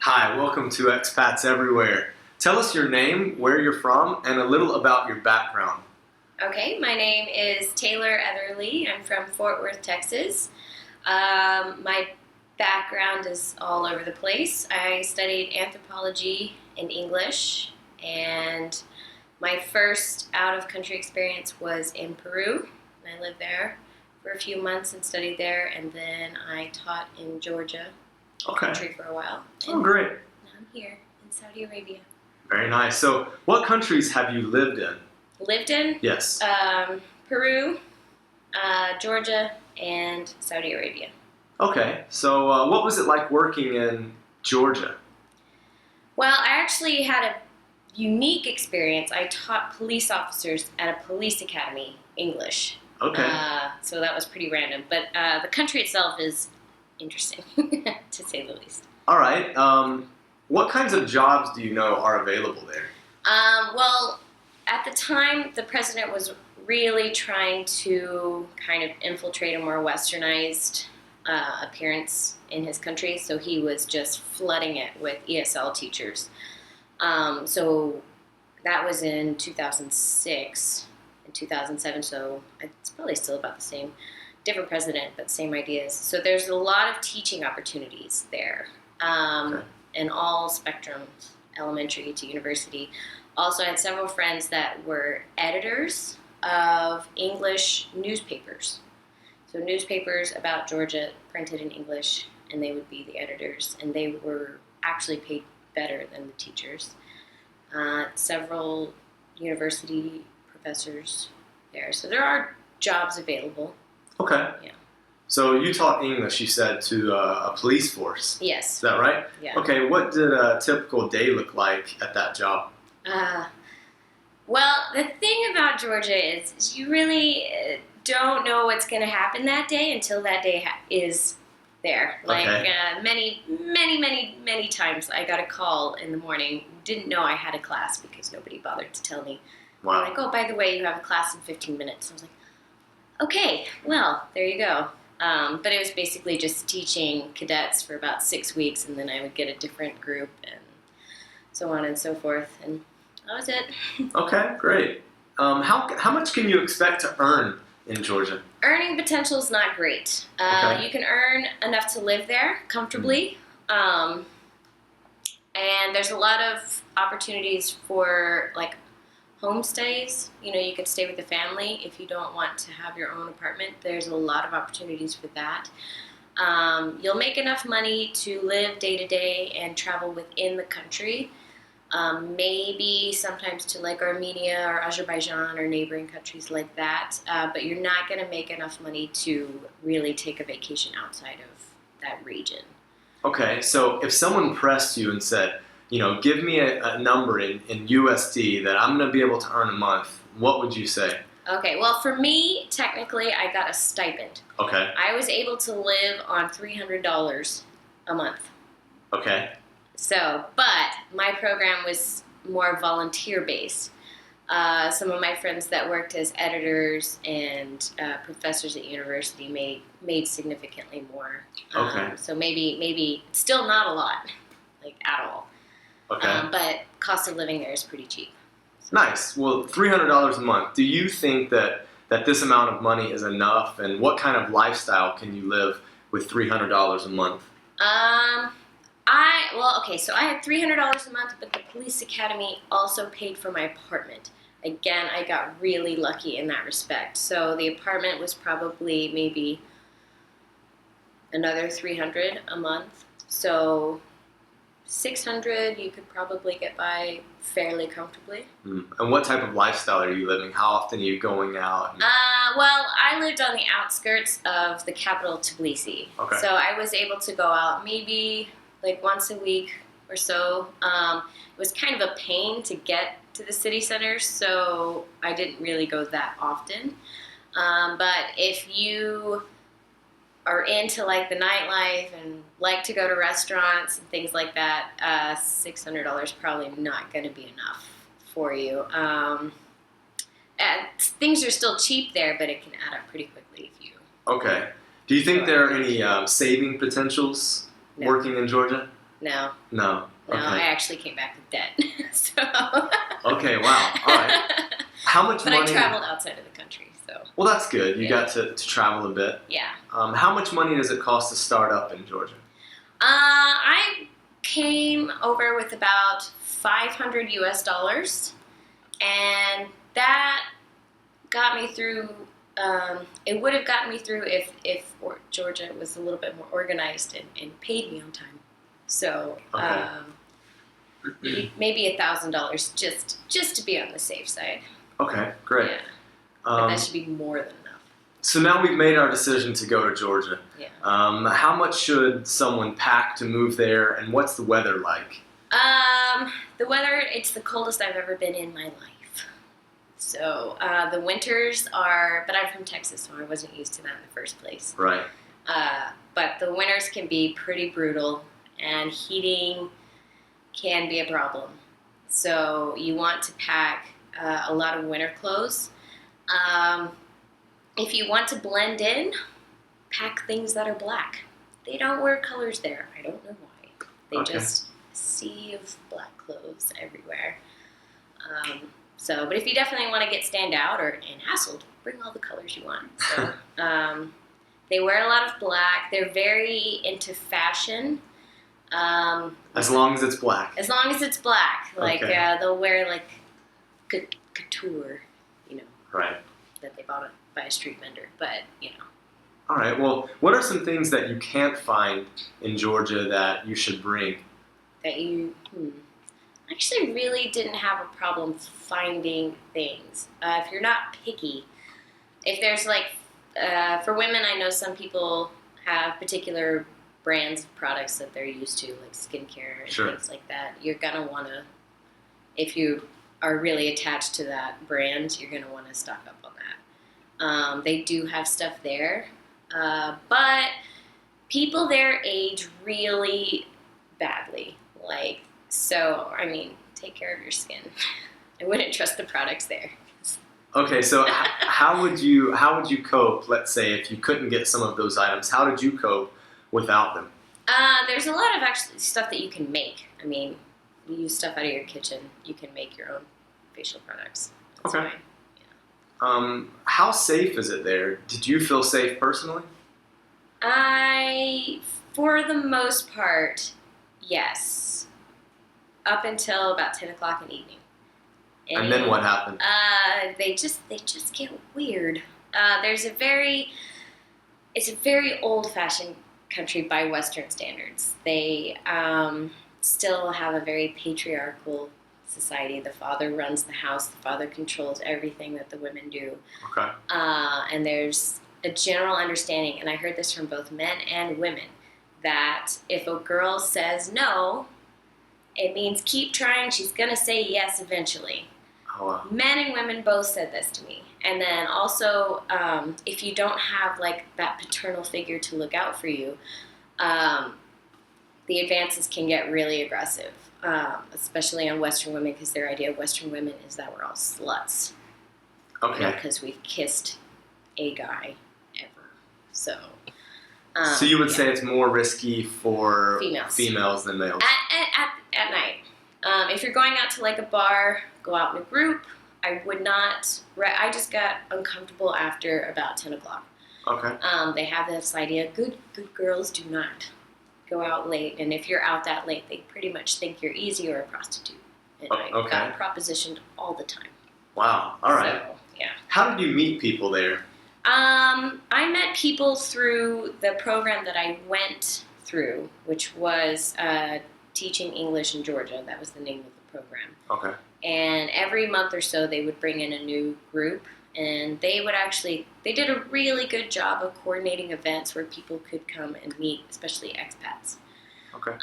Hi, welcome to Expats Everywhere. Tell us your name, where you're from, and a little about your background. Okay, my name is Taylor Etherly. I'm from Fort Worth, Texas. My background is all over the place. I studied anthropology and English, and my first out-of-country experience was in Peru. I lived there for a few months and studied there, and then I taught in Georgia, country, for a while. Oh, great. Now I'm here in Saudi Arabia. Very nice. So, what countries have you lived in? Lived in? Yes. Peru, Georgia, and Saudi Arabia. Okay, so what was it like working in Georgia? Well, I actually had a unique experience. I taught police officers at a police academy English. Okay. So that was pretty random. But the country itself is interesting, to say the least. All right. What kinds of jobs do you know are available there? Well, at the time, the president was really trying to kind of infiltrate a more westernized appearance in his country, so he was just flooding it with ESL teachers. So that was in 2006 and 2007, so it's probably still about the same. Different president, but same ideas. So there's a lot of teaching opportunities there, in all spectrums, elementary to university. Also, I had several friends that were editors of English newspapers. So newspapers about Georgia printed in English, and they would be the editors, and they were actually paid better than the teachers. Several university professors there. So there are jobs available. Okay. Yeah. So you taught English, you said, to a police force. Yes. Is that right? Yeah. Okay, what did a typical day look like at that job? Well, the thing about Georgia is you really don't know what's going to happen that day until that day is there. Like many times I got a call in the morning, didn't know I had a class because nobody bothered to tell me. Wow. Like, oh, by the way, you have a class in 15 minutes. I was like, okay, well, there you go. But it was basically just teaching cadets for about 6 weeks, and then I would get a different group and so on and so forth, and that was it. Okay, great. How much can you expect to earn in Georgia? Earning potential is not great. Okay. You can earn enough to live there comfortably, and there's a lot of opportunities for like homestays. You know, you can stay with the family if you don't want to have your own apartment. There's a lot of opportunities for that. You'll make enough money to live day to day and travel within the country. Maybe sometimes to like Armenia or Azerbaijan or neighboring countries like that. But you're not going to make enough money to really take a vacation outside of that region. Okay, so if someone pressed you and said, you know, give me a number in USD that I'm going to be able to earn a month, what would you say? Okay, well, for me, technically, I got a stipend. Okay. I was able to live on $300 a month. Okay. So, but my program was more volunteer-based. Some of my friends that worked as editors and professors at university made significantly more. Okay. So maybe still not a lot, like at all. Okay. But cost of living there is pretty cheap. Nice. Well, $300 a month. Do you think that this amount of money is enough, and what kind of lifestyle can you live with $300 a month? So I had $300 a month, but the police academy also paid for my apartment. Again, I got really lucky in that respect. So the apartment was probably maybe another $300 a month. So $600 you could probably get by fairly comfortably. And what type of lifestyle are you living? How often are you going out? Well, I lived on the outskirts of the capital, Tbilisi. Okay. So I was able to go out maybe like once a week or so. It was kind of a pain to get to the city centers, so I didn't really go that often. But if you are into like the nightlife and like to go to restaurants and things like that, $600 probably not going to be enough for you. Things are still cheap there, but it can add up pretty quickly if you. Okay. Do you think there are any saving potentials working in Georgia? No. No. No, Okay. I actually came back with debt. So. Okay. Wow. All right. How much But money? I traveled outside of the country, so. Well, that's good. You Yeah. got to travel a bit. Yeah. How much money does it cost to start up in Georgia? I came over with about $500 US, and that got me through. It would have gotten me through if Georgia was a little bit more organized and paid me on time. So Okay. maybe $1,000 just to be on the safe side. Okay. Great. Yeah, but that should be more than enough. So now we've made our decision to go to Georgia. Yeah. How much should someone pack to move there, and what's the weather like? The weather, it's the coldest I've ever been in my life. So the winters are, but I'm from Texas, so I wasn't used to that in the first place. Right. But the winters can be pretty brutal, and heating can be a problem. So you want to pack a lot of winter clothes. If you want to blend in, pack things that are black. They don't wear colors there. I don't know why. They Okay. just sea of black clothes everywhere. But if you definitely want to get stand out and hassled, bring all the colors you want. So, they wear a lot of black. They're very into fashion. As long as it's black. As long as it's black. Like, Okay. they'll wear, like, couture, Right. that they bought by a street vendor. But, All right. Well, what are some things that you can't find in Georgia that you should bring? that you, I actually really didn't have a problem finding things. If you're not picky, if there's for women, I know some people have particular brands of products that they're used to, like skincare and Sure. things like that. You're gonna want to, if you are really attached to that brand, you're gonna want to stock up on that. They do have stuff there, but people there age really badly. Take care of your skin. I wouldn't trust the products there. Okay. So how would you cope? Let's say if you couldn't get some of those items, how did you cope without them? There's a lot of actually stuff that you can make. I mean, you use stuff out of your kitchen. You can make your own facial products. That's Okay. fine. How safe is it there? Did you feel safe personally? For the most part, yes. Up until about 10 o'clock in the evening. And then what happened? They just get weird. It's a very old-fashioned country by Western standards. They still have a very patriarchal society. The father runs the house. The father controls everything that the women do. Okay. And there's a general understanding, and I heard this from both men and women, that if a girl says no, it means keep trying. She's going to say yes eventually. Oh, wow. Men and women both said this to me. And then also, if you don't have that paternal figure to look out for you, the advances can get really aggressive, especially on Western women, because their idea of Western women is that we're all sluts. Okay. Because we've kissed a guy ever. So you would say it's more risky for females than males? At night. If you're going out to a bar, go out in a group. I would not. I just got uncomfortable after about 10 o'clock. Okay. They have this idea: good girls do not go out late, and if you're out that late, they pretty much think you're easy or a prostitute. And I got propositioned all the time. Wow. All right. So, yeah. How did you meet people there? I met people through the program that I went through, which was Teaching English in Georgia. That was the name of the program. Okay. And every month or so, they would bring in a new group, and they did a really good job of coordinating events where people could come and meet, especially expats. Okay.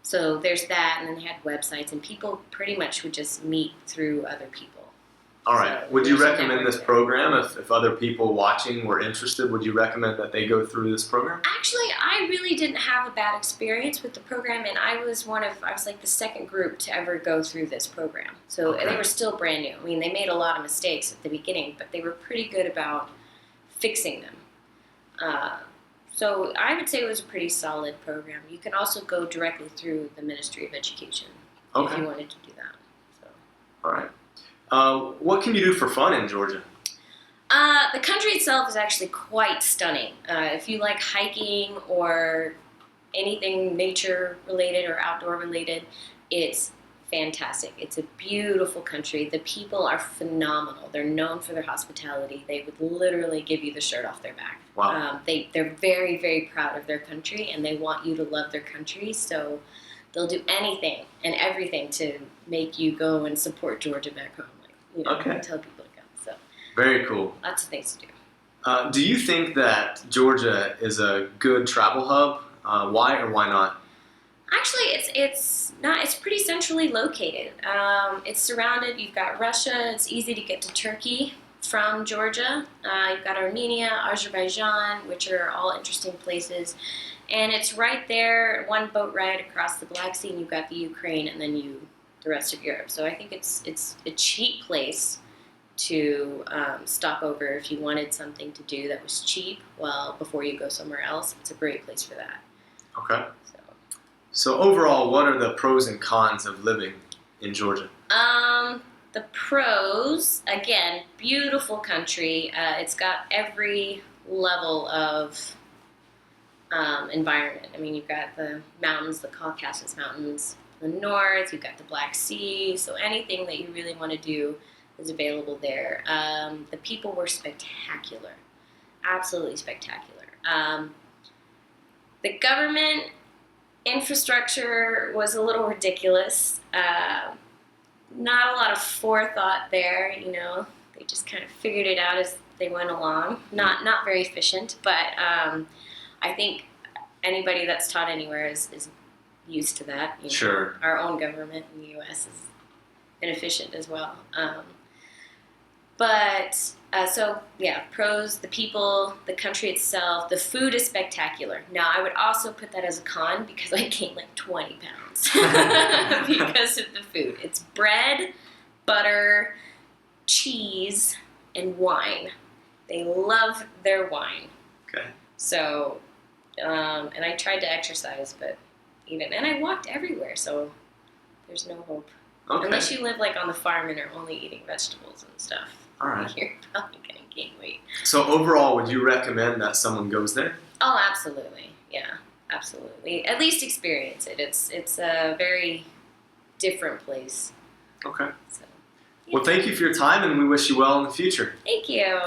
So there's that, and then they had websites, and people pretty much would just meet through other people. All right. So would you there's a recommend this network program if other people watching were interested? Would you recommend that they go through this program? Actually, I really didn't have a bad experience with the program, and I was the second group to ever go through this program. So Okay. they were still brand new. I mean, they made a lot of mistakes at the beginning, but they were pretty good about fixing them. So I would say it was a pretty solid program. You can also go directly through the Ministry of Education if Okay. you wanted to do that. So. All right. What can you do for fun in Georgia? The country itself is actually quite stunning. If you like hiking or anything nature related or outdoor related, it's fantastic. It's a beautiful country. The people are phenomenal. They're known for their hospitality. They would literally give you the shirt off their back. Wow. They're very, very proud of their country, and they want you to love their country. So they'll do anything and everything to make you go and support Georgia back home. Okay. Tell people to come. So Very cool. lots of things to do. Do you think that Georgia is a good travel hub? Why or why not? Actually, it's not. It's pretty centrally located. It's surrounded. You've got Russia. It's easy to get to Turkey from Georgia. You've got Armenia, Azerbaijan, which are all interesting places. And it's right there, one boat ride across the Black Sea, and you've got the Ukraine, and then the rest of Europe. So I think it's a cheap place to stop over if you wanted something to do that was cheap. Well, before you go somewhere else, it's a great place for that. Okay. So overall, what are the pros and cons of living in Georgia? The pros, again, beautiful country. It's got every level of environment. I mean, you've got the mountains, the Caucasus Mountains, the north, you've got the Black Sea, so anything that you really want to do is available there. The people were spectacular, absolutely spectacular. The government infrastructure was a little ridiculous. Not a lot of forethought there, They just kind of figured it out as they went along. Not very efficient, but I think anybody that's taught anywhere is used to that. Sure. Our own government in the U.S. is inefficient as well. Pros, the people, the country itself, the food is spectacular. Now, I would also put that as a con because I gained like 20 pounds because of the food. It's bread, butter, cheese, and wine. They love their wine. Okay. So, and I tried to exercise, and I walked everywhere, so there's no hope. Okay. Unless you live like on the farm and are only eating vegetables and stuff. All right. You're probably going to gain weight. So overall, would you recommend that someone goes there? Oh, absolutely. Yeah, absolutely. At least experience it. It's a very different place. Okay. So, Well, thank you for your time, and we wish you well in the future. thank you.